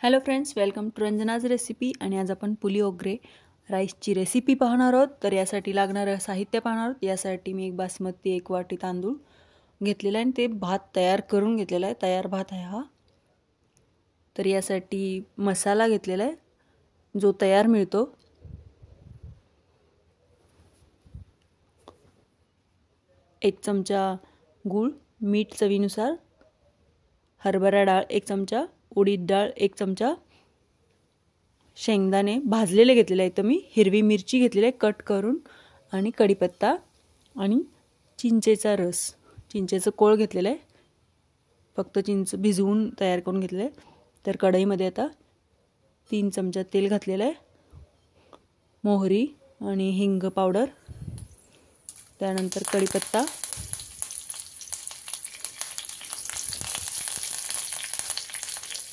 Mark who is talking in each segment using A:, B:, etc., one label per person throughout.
A: Hello friends, welcome to Ranjana's recipe. आणि आज आपण पुलिओगरे राईसची रेसिपी पाहणार आहोत. तर यासाठी लागणारं साहित्य पाहणार आहोत. यासाठी मी एक बासमती 1 वाटी तांदूळ घेतलेला आहे आणि ते भात तयार करून घेतलेला आहे. तयार भात आहे हा. तर यासाठी मसाला घेतलेला आहे जो तयार मिळतो. एक चमचा गूळ, मीठ चवीनुसार, हरभरा डाळ 1 चमचा, उडीद डाळ 1 चमचा, शेंगदाणे भाजलेले घेतलेले आहेत मी, हिरवी मिरची घेतलेली आहे कट करून, आणि कढीपत्ता आणि चिंचेचा रस, चिंचेचं कोळ घेतलेलं आहे. फक्त चिंच भिजवून तयार करून घेतले आहे. तर कढईमध्ये आता 3 चमचा तेल घातलेलं आहे, मोहरी आणि हिंग पावडर, त्यानंतर कढीपत्ता,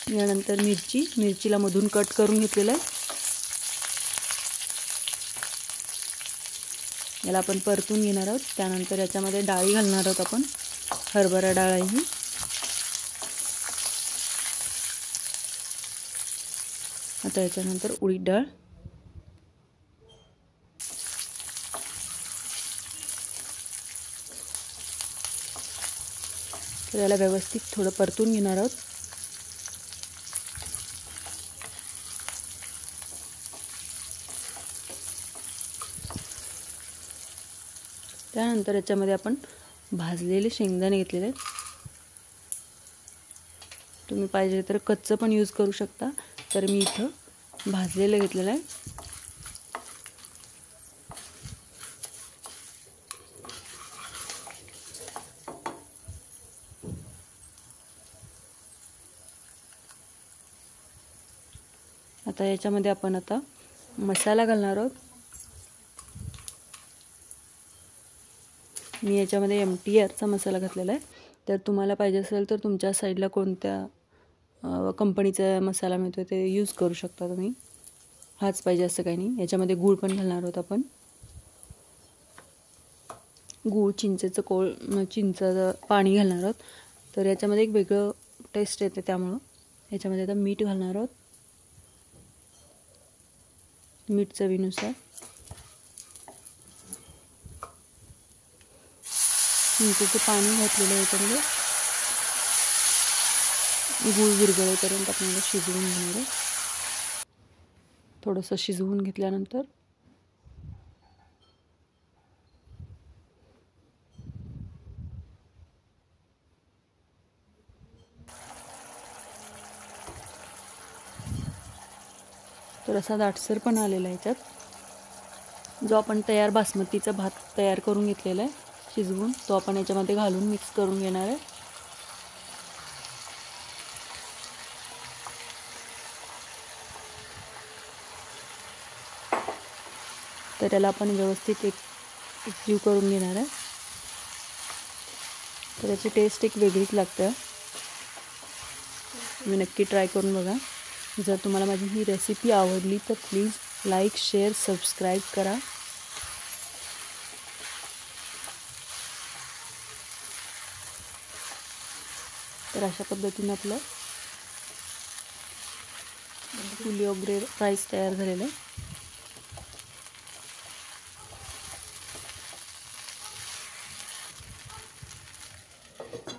A: यानंतर मिरचीला मधून कट करून घेतलेलं आहे. याला आपण परतून घेणार आहोत. त्यानंतर याच्यामध्ये डाळी घालणार आहोत आपण. हरभरा डाळ आहे ही, आता याच्यानंतर उडीद डाळ, तर याला व्यवस्थित थोडं परतून घेणार आहोत. त्यानंतर याच्यामध्ये आपण भाजलेले शेंगदाणे घेतलेले आहेत. तुम्ही पाहिजे तर कच्चं पण यूज करू शकता. तर मी इथं भाजलेलं घेतलेलं आहे. आता याच्यामध्ये आपण मसाला घालणार आहोत. मी याच्यामध्ये MTRचा मसाला घातलेला आहे. तर तुम्हाला पाहिजे असेल तर तुमच्या साईडला कोणत्या कंपनीचा मसाला मिळतो ते यूज करू शकता तुम्ही. हाच पाहिजे असं काही नाही. याच्यामध्ये गूळ पण घालणार आहोत आपण. गूळ, चिंचेचं कोळ, चिंचेचं पाणी घालणार आहोत. तर याच्यामध्ये एक वेगळं टेस्ट येते, त्यामुळं याच्यामध्ये आता मीठ घालणार आहोत, मीठ चवीनुसार. चिंचेचं पाणी घातलेलं आहे याच्यामध्ये. गूळ विरघळेपर्यंत आपल्याला शिजवून घेणार आहे. थोडंसं शिजवून घेतल्यानंतर तर असा दाटसर पण आलेला आहे याच्यात. जो आपण तयार बासमतीचा भात तयार करून घेतलेला आहे शिजवून, तो आपण याच्यामध्ये घालून मिक्स करून घेणार आहे. तर याला आपण व्यवस्थित एकजीव करून घेणार आहे. तर याची टेस्ट एक वेगळीच लागते. तुम्ही नक्की ट्राय करून बघा. जर तुम्हाला माझी ही रेसिपी आवडली तर प्लीज लाईक, शेअर, सबस्क्राईब करा. तर अशा पद्धतीने आपलं पुलिओगरे राईस तयार झालेलं आहे.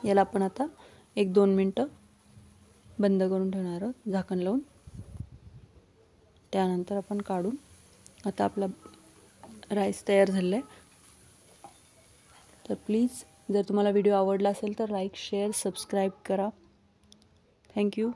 A: याला आपण आता 1-2 मिनटं बंद करून ठेवणार आहोत झाकण लावून. त्यानंतर आपण काढून, आता आपला राईस तयार झालेला आहे. तर प्लीज जर तुम्हाला व्हिडिओ आवडला असेल तर लाईक, शेअर, सबस्क्राईब करा. थँक्यू.